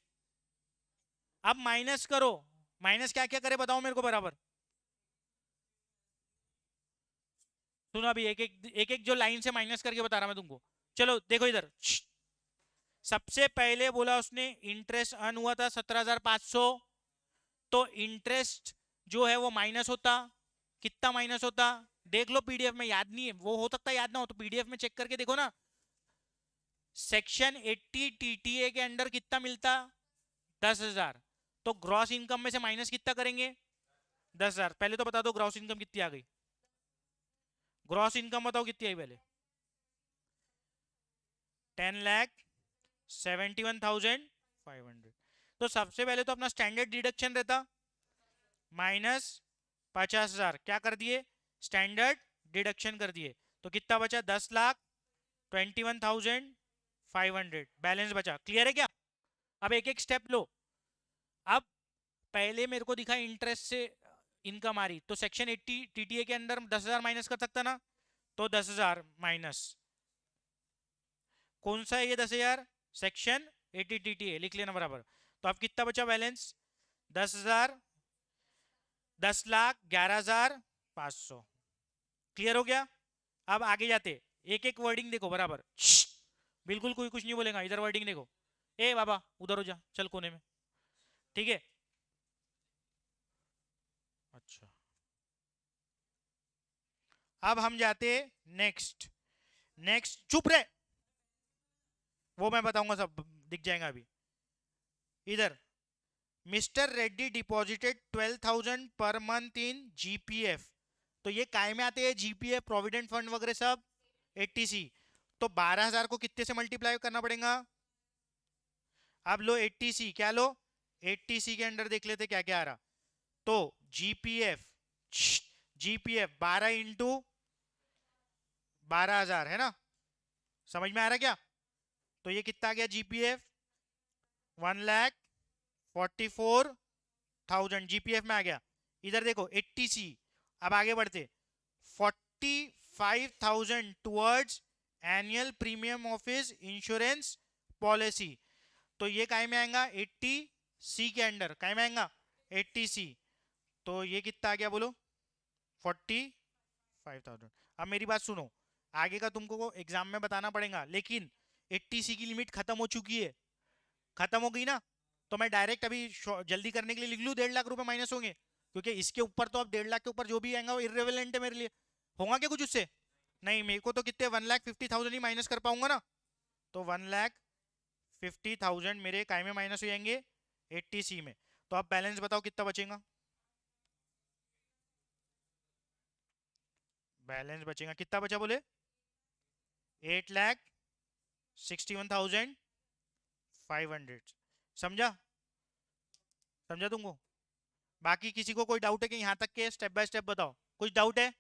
अब माइनस करो, माइनस क्या क्या करे बताओ मेरे को बराबर। सुनो अभी एक एक जो लाइन से माइनस करके बता रहा मैं तुमको। चलो देखो इधर, सबसे पहले बोला उसने इंटरेस्ट अर्न हुआ था 17,500। तो इंटरेस्ट जो है वो माइनस होता, कितना माइनस होता, देख लो पीडीएफ में, याद नहीं है वो हो सकता है याद ना हो, तो पीडीएफ में चेक करके देखो ना। सेक्शन 80 टीटीए के अंडर कितना मिलता, 10,000। तो ग्रॉस इनकम में से माइनस कितना करेंगे, 10,000। पहले तो बता दो ग्रॉस इनकम कितनी आ गई, ग्रॉस इनकम बताओ कितनी आई पहले। 10,71,500। तो सबसे पहले तो अपना स्टैंडर्ड डिडक्शन रहता, माइनस 50,000, क्या कर दिए, स्टैंडर्ड डिडक्शन कर दिए, तो कितना बचा? 10,21,500 बैलेंस बचा। क्लियर है क्या? अब एक एक स्टेप लो। अब पहले मेरे को दिखा इंटरेस्ट से इनकम आ रही, तो सेक्शन 80 टीटीए के अंदर 10,000 माइनस कर सकता ना, तो 10,000 माइनस कौन सा है ये 10,000? सेक्शन 80 टीटीए लिख लेना बराबर। तो अब कितना बचा बैलेंस? 10,000, 10,11,500। क्लियर हो गया? अब आगे जाते, एक एक वर्डिंग देखो बराबर, बिल्कुल कोई कुछ नहीं बोलेगा। इधर वर्डिंग देखो, ए बाबा उधर हो जा, चल कोने में। ठीक है, अच्छा। अब हम जाते नेक्स्ट। नेक्स्ट, चुप रहे, वो मैं बताऊंगा, सब दिख जाएगा अभी। इधर mister Reddy deposited 12,000 per month in GPF. तो ये काय में आते हैं? जीपीएफ, प्रोविडेंट फंड वगैरह सब 80सी। तो 12,000 को कितने से मल्टीप्लाई करना पड़ेगा? अब लो 80सी, क्या लो? 80सी के अंदर देख लेते क्या क्या आ रहा। तो जीपीएफ, जीपीएफ 12 इंटू 12,000 है ना, समझ में आ रहा क्या? तो ये कितना आ गया? जीपीएफ 1,44,000 जीपीएफ में आ गया। इधर देखो 80सी। अब आगे बढ़ते, 45,000 towards annual premium of his insurance policy. तो ये काय में आएगा? 80सी के अंडर काय में आएगा? 80सी। तो ये कितना आ गया बोलो? 45,000। अब मेरी बात सुनो, आगे का तुमको एग्जाम में बताना पड़ेगा, लेकिन 80सी की लिमिट खत्म हो चुकी है। खत्म हो गई ना, तो मैं डायरेक्ट अभी जल्दी करने के लिए लिख लूँ 1.5 लाख रुपए माइनस होंगे, क्योंकि इसके ऊपर तो अब 1.5 लाख के ऊपर जो भी आएगा वो इर्रेलेवेंट है मेरे लिए। होगा क्या कुछ उससे? नहीं, मेरे को तो कितने 1,50,000 ही माइनस कर पाऊंगा ना। तो 1,50,000 मेरे काय में माइनस हो जाएंगे? 80सी में। तो अब बैलेंस बताओ कितना बचेगा? बैलेंस बचेगा कितना बचा बोले? 8,61,500। समझा? समझा तुमको? बाकी किसी को कोई डाउट है कि यहाँ तक के स्टेप बाय स्टेप बताओ, कुछ डाउट है?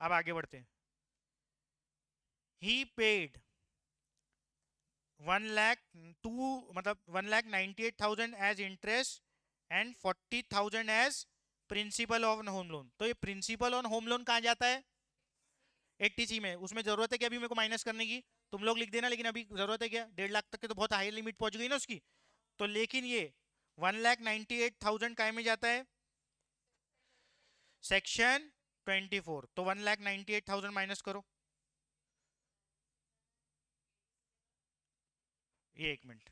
अब आगे बढ़ते हैं। He paid 1,98,000 as interest and 40,000 as principal on home loan. तो ये प्रिंसिपल ऑन होम लोन कहाँ जाता है? 80सी में। उसमें जरूरत है कि अभी मेरे को माइनस करने की? तुम लोग लिख देना, लेकिन अभी जरूरत है क्या? 1.5 लाख तक के तो बहुत हाई लिमिट पहुंच गई ना उसकी। तो लेकिन ये 1,98,000 काय में जाता है? सेक्शन 24। तो 1,98,000 माइनस करो। ये 1 मिनट,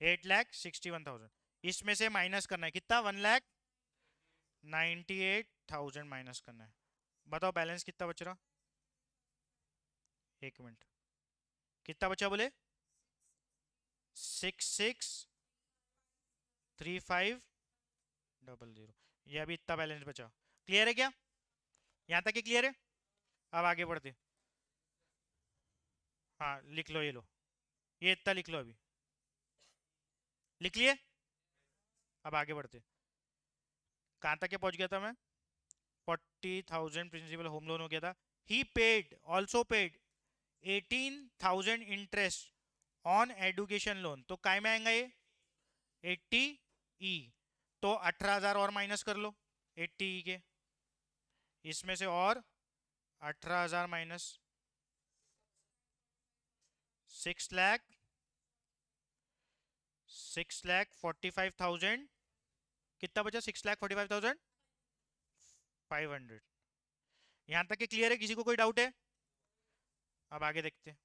8,61,000 इसमें से माइनस करना है कितना? 1,98,000 माइनस करना है। बताओ बैलेंस कितना बच रहा? 1 मिनट, कितना बचा बोले? 663500। ये अभी इतना बैलेंस बचा। क्लियर है क्या? यहाँ तक क्लियर है? अब आगे बढ़ते। हाँ लिख लो, ये लो, ये इतना लिख लो, अभी लिख लिए। अब आगे बढ़ते, कहाँ तक के पहुंच गया था मैं? 40,000 प्रिंसिपल होम लोन हो गया था। He paid, also paid 18,000 interest on education loan. तो काय में आएगा ये? 80E। तो 18,000 और माइनस कर लो 80E के, इसमें से और 18,000 माइनस 6,45,000। कितना बचा? 6,45,500। यहां तक के क्लियर है? किसी को कोई डाउट है? अब आगे देखते हैं।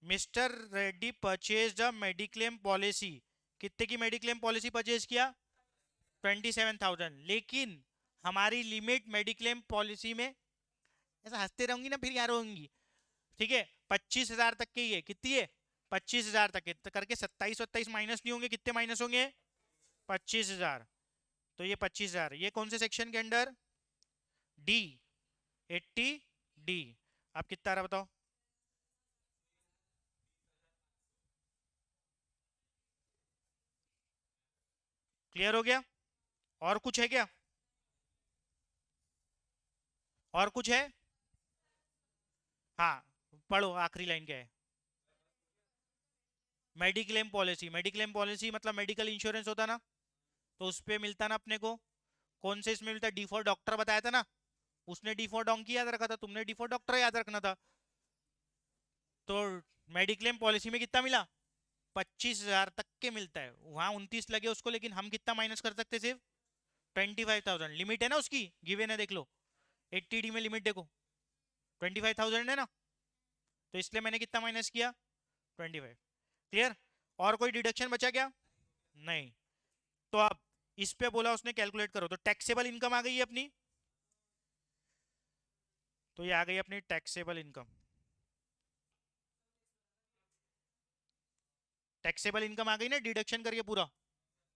Mister Reddy purchase a mediclaim policy. कितने की मेडिक्लेम पॉलिसी परचेज किया? 27,000। लेकिन हमारी लिमिट मेडिक्लेम पॉलिसी में, ऐसा हंसते रहूंगी ना फिर यार होंगी, ठीक है, 25,000 तक की है। कितनी है? 25,000 तक है, तो करके 27-27 माइनस नहीं होंगे? कितने माइनस होंगे? 25,000। तो ये 25,000, ये कौन से सेक्शन के अंडर? D, 80D। अब कितना आ रहा बताओ? क्लियर हो गया? और कुछ है क्या? और कुछ है? हाँ, पढ़ो आखिरी लाइन क्या है। मेडिक्लेम पॉलिसी, मेडिक्लेम पॉलिसी मतलब मेडिकल इंश्योरेंस होता ना, तो उस पे मिलता ना अपने को। कौन से इसमें मिलता? डी फॉर डॉक्टर बताया था ना, उसने डी फॉर डोंकी याद रखा था, तुमने डी फॉर डॉक्टर याद रखना था। तो मेडिक्लेम पॉलिसी में कितना मिला? 25,000 तक के मिलता है। वहां 29 लगे उसको, लेकिन हम कितना माइनस कर सकते? सिर्फ 25,000 लिमिट है ना उसकी, गिवन है, देख लो 80D में लिमिट देखो 25,000 है ना, तो इसलिए मैंने कितना माइनस किया? 25। क्लियर? और कोई डिडक्शन बचा क्या? नहीं। तो अब इस पे बोला उसने कैलकुलेट करो, तो टैक्सेबल इनकम आ गई है अपनी। तो ये आ गई अपनी टैक्सेबल इनकम। टैक्सेबल इनकम आ गई ना डिडक्शन करके पूरा,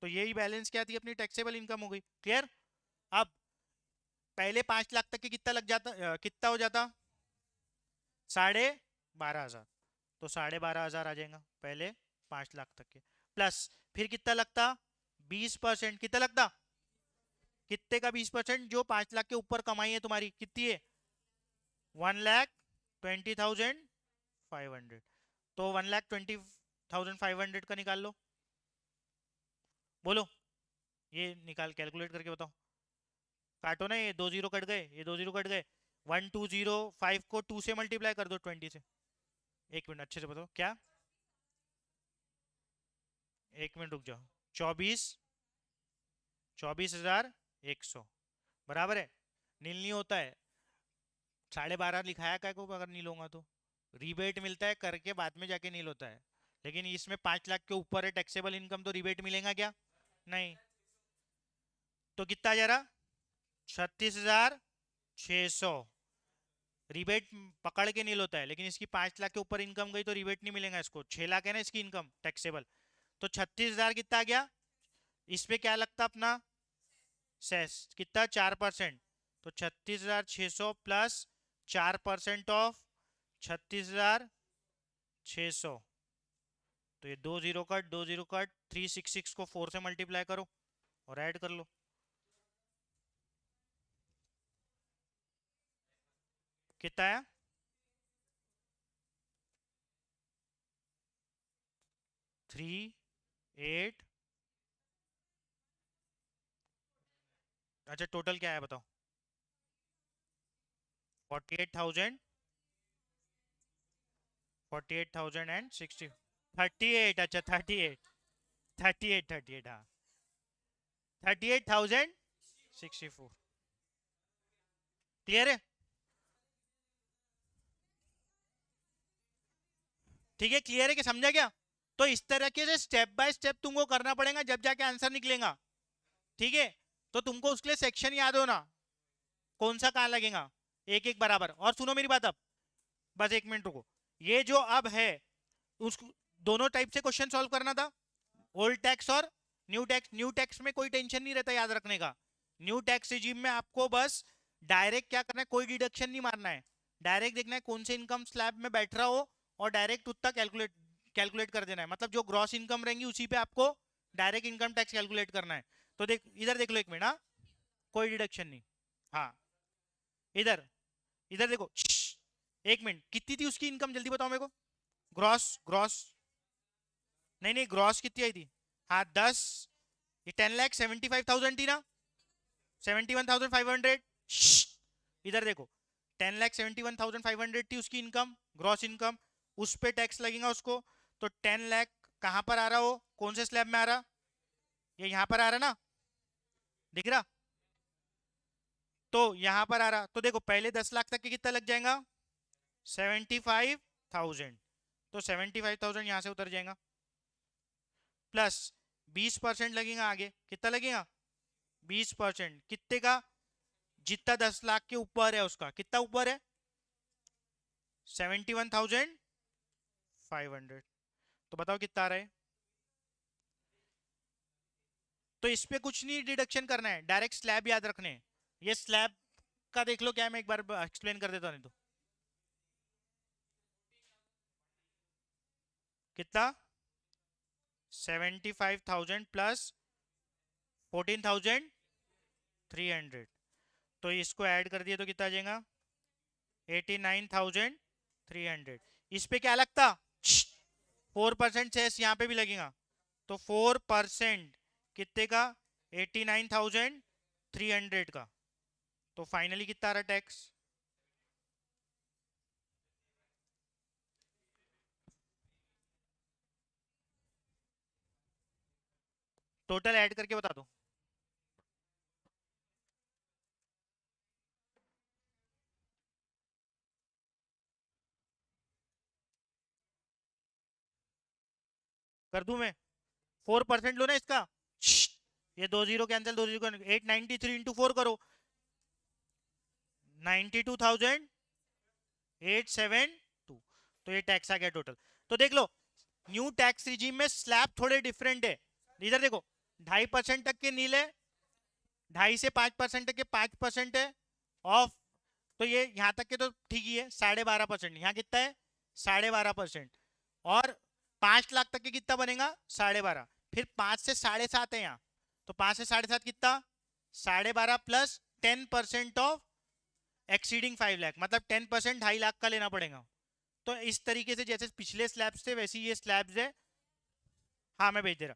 तो यही बैलेंस क्या थी अपनी? टैक्सेबल इनकम हो गई। क्लियर? अब पहले 5 लाख तक के कितना लग जाता, कितना हो जाता? 12,500। तो 12,500 आ जाएगा पहले 5 लाख तक के, प्लस फिर कितना लगता? 20%। कितना लगता? कितने का 20%? जो 5 लाख के ऊपर कमाई है तुम्हारी, कितनी है? 1,20,500। तो 1,20,500 का निकाल लो। बोलो, ये निकाल कैलकुलेट करके बताओ। काटो ना, ये 2 जीरो कट गए, ये 2 जीरो कट गए। 1,205 को 2 से मल्टीप्लाई कर दो 20 से। एक मिनट अच्छे से बताओ क्या। एक मिनट रुक जाओ। 24,000 बराबर है। नील नहीं होता है। 12.5 लिखाया क्या को, अगर नील होगा तो रिबेट मिलता है करके, बाद में जाके नील होता है। लेकिन इसमें 5 लाख के ऊपर है टैक्सेबल इनकम, तो रिबेट मिलेगा क्या? नहीं। तो कितना आ जा रहा? 36,600। रिबेट पकड़ के नील होता है, लेकिन इसकी 5 लाख के ऊपर इनकम गई तो रिबेट नहीं मिलेगा इसको। 6 लाख है ना इसकी इनकम टैक्सेबल। तो 36,000 कितना आ गया? इस पे क्या लगता अपना? सेस कितना? 4%। तो 36,600 प्लस 4% ऑफ 36,600। तो ये 2 जीरो कट, 2 जीरो कट, 366 को 4 से मल्टीप्लाई करो और ऐड कर लो। कितना है? थ्री 8। अच्छा टोटल क्या है बताओ? 48,000। 48,060। 38, अच्छा 38। 38, 38, हाँ। 38,064। क्लियर है? ठीक है, क्लियर है कि समझा क्या? तो इस तरह के से स्टेप बाय स्टेप तुमको करना पड़ेगा, जब जाके आंसर निकलेगा। ठीक है? तो तुमको उसके लिए सेक्शन याद होना, कौन सा कहां लगेगा, एक एक बराबर। और सुनो मेरी बात अब, बस एक मिनट रुको। ये जो अब है, उस दोनों टाइप से क्वेश्चन सॉल्व करना था, ओल्ड टैक्स और न्यू टैक्स। न्यू टैक्स में कोई टेंशन नहीं रहता याद रखने का। न्यू टैक्स रिजीम में आपको बस डायरेक्ट क्या करना है, कोई डिडक्शन नहीं मारना है। डायरेक्ट देखना है कौन से इनकम स्लैब में बैठ रहा हो, और डायरेक्ट उतना कैलकुलेट कैलकुलेट कर देना है। मतलब जो ग्रॉस इनकम रहेंगी उसी पे आपको डायरेक्ट इनकम टैक्स कैलकुलेट करना है। तो देख इधर देख लो एक मिनट, हाँ, कोई डिडक्शन नहीं। हाँ, इधर इधर देखो, एक मिनट, कितनी थी उसकी इनकम जल्दी बताओ मेरे को। ग्रॉस ग्रॉस, नहीं नहीं, ग्रॉस कितनी आई थी? हाँ 10। ये 10,75,000 थी ना, 71,500। इधर देखो, 10,71,500 थी उसकी इनकम, ग्रॉस इनकम। उस पे टैक्स लगेगा उसको। तो 10 लाख कहां पर आ रहा हो, कौन से स्लैब में आ रहा? ये यहां पर आ रहा ना, दिख रहा? तो यहां पर आ रहा, तो देखो पहले 10 लाख तक के कितना लग जाएगा? 75,000। तो 75,000 यहां से उतर जाएगा, प्लस 20% लगेगा आगे। कितना लगेगा? 20% कितने का? जितना 10 लाख के ऊपर है उसका, कितना ऊपर है? 71,500। तो बताओ कितना आ रहा है? तो इस पे कुछ नहीं डिडक्शन करना है, डायरेक्ट स्लैब याद रखने हैं। ये स्लैब का देख लो क्या है, मैं एक बार एक्सप्लेन कर देता हूं, नहीं तो कितना? 75,000 प्लस 14,300। तो इसको ऐड कर दिए तो कितना आ जाएगा 89,300। इस पे क्या लगता 4% सेस यहाँ पे भी लगेगा तो 4% कितने का 89,300 का। तो फाइनली कितना आ रहा टैक्स टोटल ऐड करके बता दो। कर दूं मैं 4% लो ना इसका ये 2 जीरो कैंसिल 2 जीरो 893 × 4 करो 92,872। तो ये टैक्स आ गया टोटल। तो देख लो न्यू टैक्स रिजीम में स्लैब थोड़े डिफरेंट है। इधर देखो 2.5% तक के नील है 2.5 से 5% तक के 5% है ऑफ। तो ये यहाँ तक के तो ठीक ही है 12.5%। यहाँ कितना है 12.5%। और 5 लाख तक के कितना बनेगा 12.5। फिर 5 से 7.5 है यहाँ तो 5 से 7.5 कितना 12.5 प्लस 10% ऑफ एक्सीडिंग 5 लाख मतलब 10% 2.5 लाख का लेना पड़ेगा। तो इस तरीके से जैसे पिछले स्लैब्स थे वैसे ये स्लैब्स है। हाँ मैं भेज दे रहा।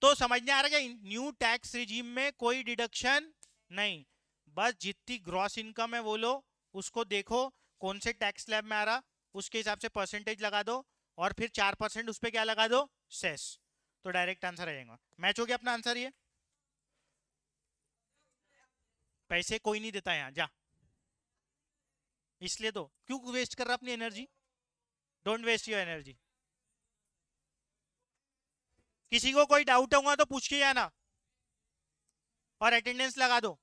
तो समझने आ रहा है न्यू टैक्स रिजीम में कोई डिडक्शन नहीं, बस जितनी ग्रॉस इनकम है वो लो, उसको देखो कौन से टैक्स स्लैब में आ रहा उसके हिसाब से परसेंटेज लगा दो और फिर 4% उस पर क्या लगा दो सेस। तो डायरेक्ट आंसर आ जाएगा। मैच हो गया अपना आंसर। ये पैसे कोई नहीं देता यहाँ जा, इसलिए तो क्यों वेस्ट कर रहा अपनी energy. Don't waste your energy. किसी को कोई डाउट होगा तो पूछ के आना और अटेंडेंस लगा दो।